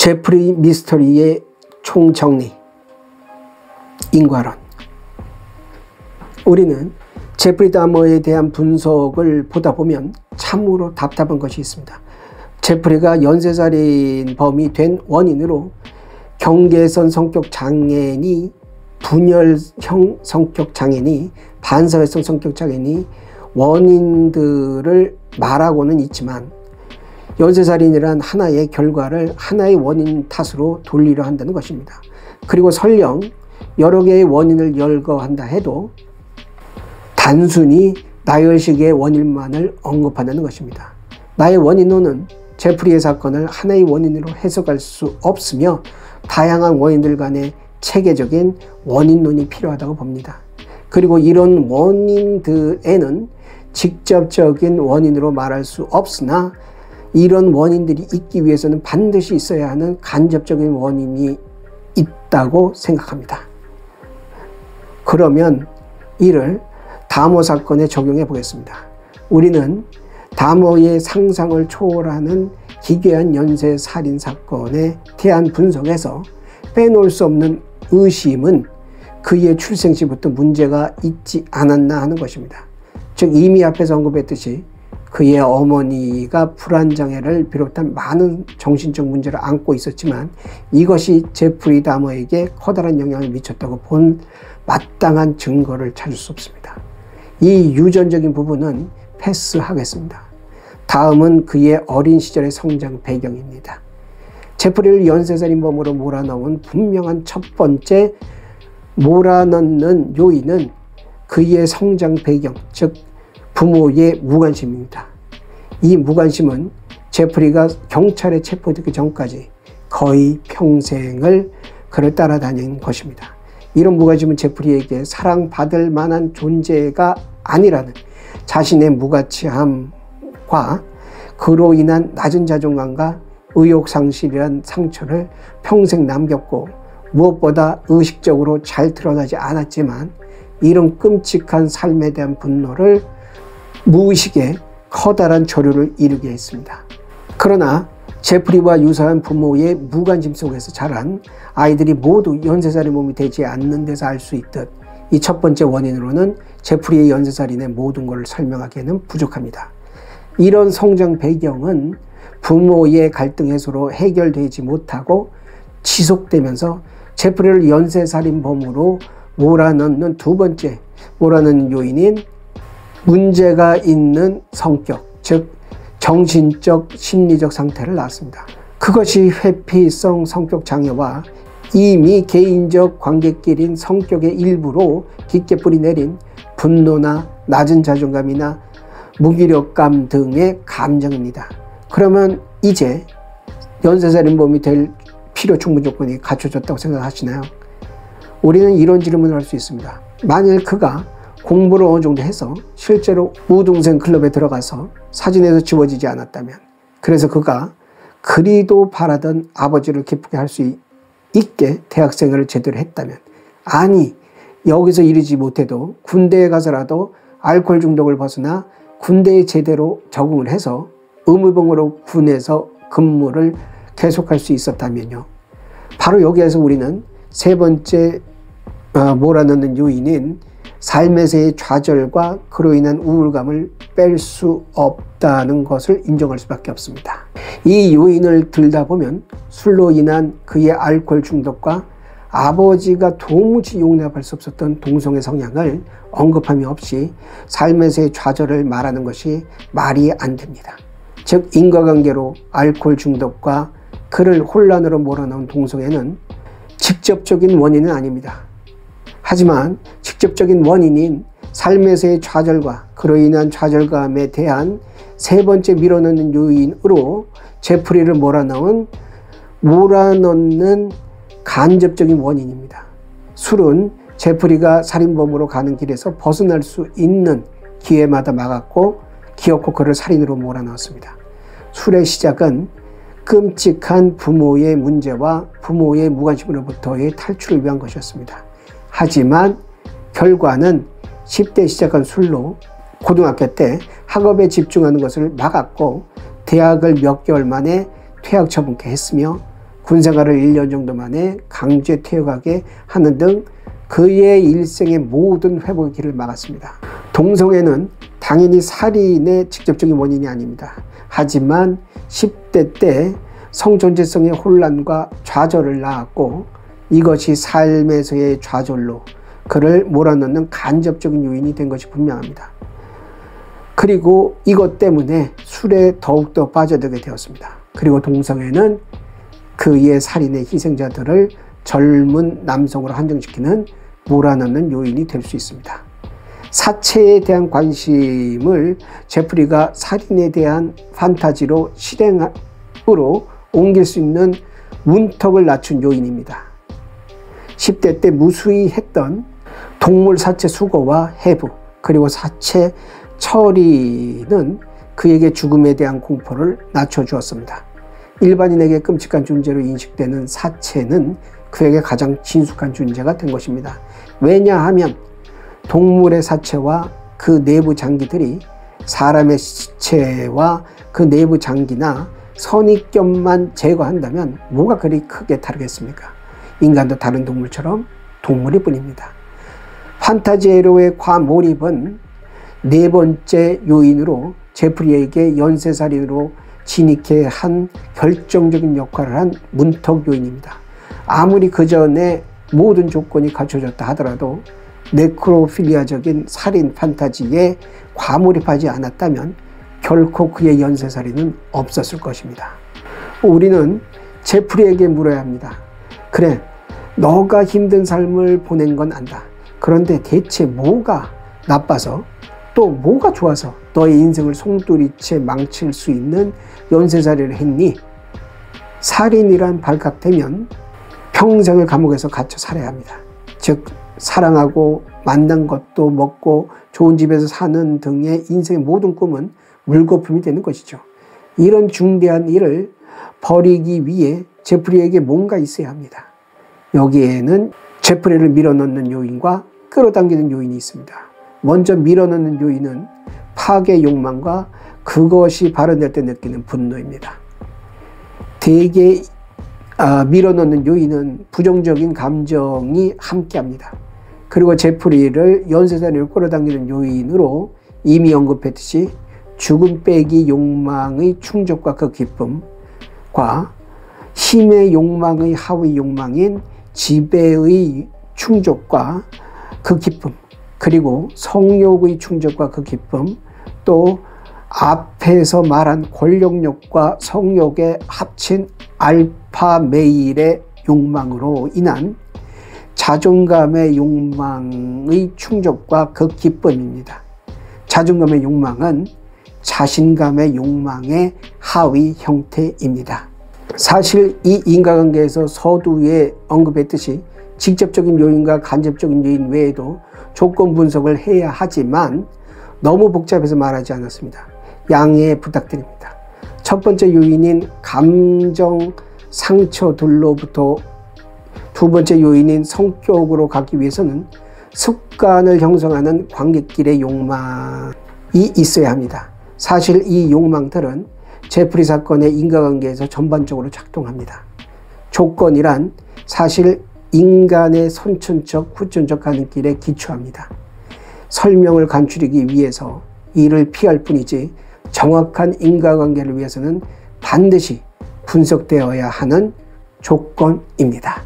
제프리 미스터리의 총정리, 인과론. 우리는 제프리 다머에 대한 분석을 보다 보면 참으로 답답한 것이 있습니다. 제프리가 연쇄살인범이 된 원인으로 경계선 성격장애니, 분열형 성격장애니, 반사회성 성격장애니 원인들을 말하고는 있지만 연쇄살인이란 하나의 결과를 하나의 원인 탓으로 돌리려 한다는 것입니다. 그리고 설령 여러 개의 원인을 열거한다 해도 단순히 나열식의 원인만을 언급한다는 것입니다. 나의 원인론은 제프리의 사건을 하나의 원인으로 해석할 수 없으며 다양한 원인들 간의 체계적인 원인론이 필요하다고 봅니다. 그리고 이런 원인들에는 직접적인 원인으로 말할 수 없으나 이런 원인들이 있기 위해서는 반드시 있어야 하는 간접적인 원인이 있다고 생각합니다. 그러면 이를 다머 사건에 적용해 보겠습니다. 우리는 다머의 상상을 초월하는 기괴한 연쇄살인 사건에 대한 분석에서 빼놓을 수 없는 의심은 그의 출생 시부터 문제가 있지 않았나 하는 것입니다. 즉 이미 앞에서 언급했듯이 그의 어머니가 불안장애를 비롯한 많은 정신적 문제를 안고 있었지만 이것이 제프리 다머에게 커다란 영향을 미쳤다고 본 마땅한 증거를 찾을 수 없습니다. 이 유전적인 부분은 패스하겠습니다. 다음은 그의 어린 시절의 성장 배경입니다. 제프리를 연쇄살인범으로 몰아넣은 분명한 첫 번째 몰아넣는 요인은 그의 성장 배경, 즉 부모의 무관심입니다. 이 무관심은 제프리가 경찰에 체포되기 전까지 거의 평생을 그를 따라다닌 것입니다. 이런 무관심은 제프리에게 사랑받을 만한 존재가 아니라는 자신의 무가치함과 그로 인한 낮은 자존감과 의욕상실이란 상처를 평생 남겼고 무엇보다 의식적으로 잘 드러나지 않았지만 이런 끔찍한 삶에 대한 분노를 무의식에 커다란 조류를 이루게 했습니다. 그러나 제프리와 유사한 부모의 무관심 속에서 자란 아이들이 모두 연쇄살인범이 되지 않는 데서 알 수 있듯 이 첫 번째 원인으로는 제프리의 연쇄살인의 모든 것을 설명하기에는 부족합니다. 이런 성장 배경은 부모의 갈등 해소로 해결되지 못하고 지속되면서 제프리를 연쇄살인범으로 몰아넣는 두 번째 몰아넣는 요인인 문제가 있는 성격, 즉 정신적, 심리적 상태를 낳았습니다. 그것이 회피성 성격 장애와 이미 개인적 관계끼리인 성격의 일부로 깊게 뿌리내린 분노나 낮은 자존감이나 무기력감 등의 감정입니다. 그러면 이제 연쇄살인범이 될 필요 충분 조건이 갖춰졌다고 생각하시나요? 우리는 이런 질문을 할 수 있습니다. 만일 그가 공부를 어느 정도 해서 실제로 우등생 클럽에 들어가서 사진에서 지워지지 않았다면, 그래서 그가 그리도 바라던 아버지를 기쁘게 할 수 있게 대학생활을 제대로 했다면, 아니 여기서 이르지 못해도 군대에 가서라도 알코올 중독을 벗어나 군대에 제대로 적응을 해서 의무병으로 군에서 근무를 계속할 수 있었다면요. 바로 여기에서 우리는 세 번째 몰아넣는 요인인 삶에서의 좌절과 그로 인한 우울감을 뺄 수 없다는 것을 인정할 수밖에 없습니다. 이 요인을 들다 보면 술로 인한 그의 알코올 중독과 아버지가 도무지 용납할 수 없었던 동성애 성향을 언급함이 없이 삶에서의 좌절을 말하는 것이 말이 안 됩니다. 즉 인과관계로 알코올 중독과 그를 혼란으로 몰아넣은 동성애는 직접적인 원인은 아닙니다. 하지만 직접적인 원인인 삶에서의 좌절과 그로 인한 좌절감에 대한 세 번째 밀어넣는 요인으로 제프리를 몰아넣는 간접적인 원인입니다. 술은 제프리가 살인범으로 가는 길에서 벗어날 수 있는 기회마다 막았고 기어코 그를 살인으로 몰아넣었습니다. 술의 시작은 끔찍한 부모의 문제와 부모의 무관심으로부터의 탈출을 위한 것이었습니다. 하지만 결과는 10대 시작한 술로 고등학교 때 학업에 집중하는 것을 막았고 대학을 몇 개월 만에 퇴학 처분케 했으며 군생활을 1년 정도 만에 강제 퇴역하게 하는 등 그의 일생의 모든 회복의 길을 막았습니다. 동성애는 당연히 살인의 직접적인 원인이 아닙니다. 하지만 10대 때 성존재성의 혼란과 좌절을 낳았고 이것이 삶에서의 좌절로 그를 몰아넣는 간접적인 요인이 된 것이 분명합니다. 그리고 이것 때문에 술에 더욱더 빠져들게 되었습니다. 그리고 동성애는 그의 살인의 희생자들을 젊은 남성으로 한정시키는 몰아넣는 요인이 될 수 있습니다. 사체에 대한 관심을 제프리가 살인에 대한 판타지로 실행으로 옮길 수 있는 문턱을 낮춘 요인입니다. 10대 때 무수히 했던 동물 사체 수거와 해부 그리고 사체 처리는 그에게 죽음에 대한 공포를 낮춰주었습니다. 일반인에게 끔찍한 존재로 인식되는 사체는 그에게 가장 친숙한 존재가 된 것입니다. 왜냐하면 동물의 사체와 그 내부 장기들이 사람의 시체와 그 내부 장기나 선입견만 제거한다면 뭐가 그리 크게 다르겠습니까? 인간도 다른 동물처럼 동물일 뿐입니다. 판타지에로의 과몰입은 네 번째 요인으로 제프리에게 연쇄살인으로 진입해 한 결정적인 역할을 한 문턱 요인입니다. 아무리 그 전에 모든 조건이 갖춰졌다 하더라도 네크로필리아적인 살인 판타지에 과몰입하지 않았다면 결코 그의 연쇄살인은 없었을 것입니다. 우리는 제프리에게 물어야 합니다. 그래, 너가 힘든 삶을 보낸 건 안다. 그런데 대체 뭐가 나빠서 또 뭐가 좋아서 너의 인생을 송두리째 망칠 수 있는 연쇄살인을 했니? 살인이란 발각되면 평생을 감옥에서 갇혀 살아야 합니다. 즉 사랑하고 만난 것도 먹고 좋은 집에서 사는 등의 인생의 모든 꿈은 물거품이 되는 것이죠. 이런 중대한 일을 벌이기 위해 제프리에게 뭔가 있어야 합니다. 여기에는 제프리를 밀어넣는 요인과 끌어당기는 요인이 있습니다. 먼저 밀어넣는 요인은 파괴 욕망과 그것이 발현될 때 느끼는 분노입니다. 대개 밀어넣는 요인은 부정적인 감정이 함께합니다. 그리고 제프리를 연쇄살인을 끌어당기는 요인으로 이미 언급했듯이 죽음 빼기 욕망의 충족과 그 기쁨과 힘의 욕망의 하위 욕망인 지배의 충족과 그 기쁨, 그리고 성욕의 충족과 그 기쁨, 또 앞에서 말한 권력욕과 성욕의 합친 알파 메일의 욕망으로 인한 자존감의 욕망의 충족과 그 기쁨입니다. 자존감의 욕망은 자신감의 욕망의 하위 형태입니다. 사실 이 인과관계에서 서두에 언급했듯이 직접적인 요인과 간접적인 요인 외에도 조건 분석을 해야 하지만 너무 복잡해서 말하지 않았습니다. 양해 부탁드립니다. 첫 번째 요인인 감정 상처들로부터 두 번째 요인인 성격으로 가기 위해서는 습관을 형성하는 관객길의 욕망이 있어야 합니다. 사실 이 욕망들은 제프리 사건의 인과관계에서 전반적으로 작동합니다. 조건이란 사실 인간의 선천적, 후천적 가는 길에 기초합니다. 설명을 간추리기 위해서 이를 피할 뿐이지 정확한 인과관계를 위해서는 반드시 분석되어야 하는 조건입니다.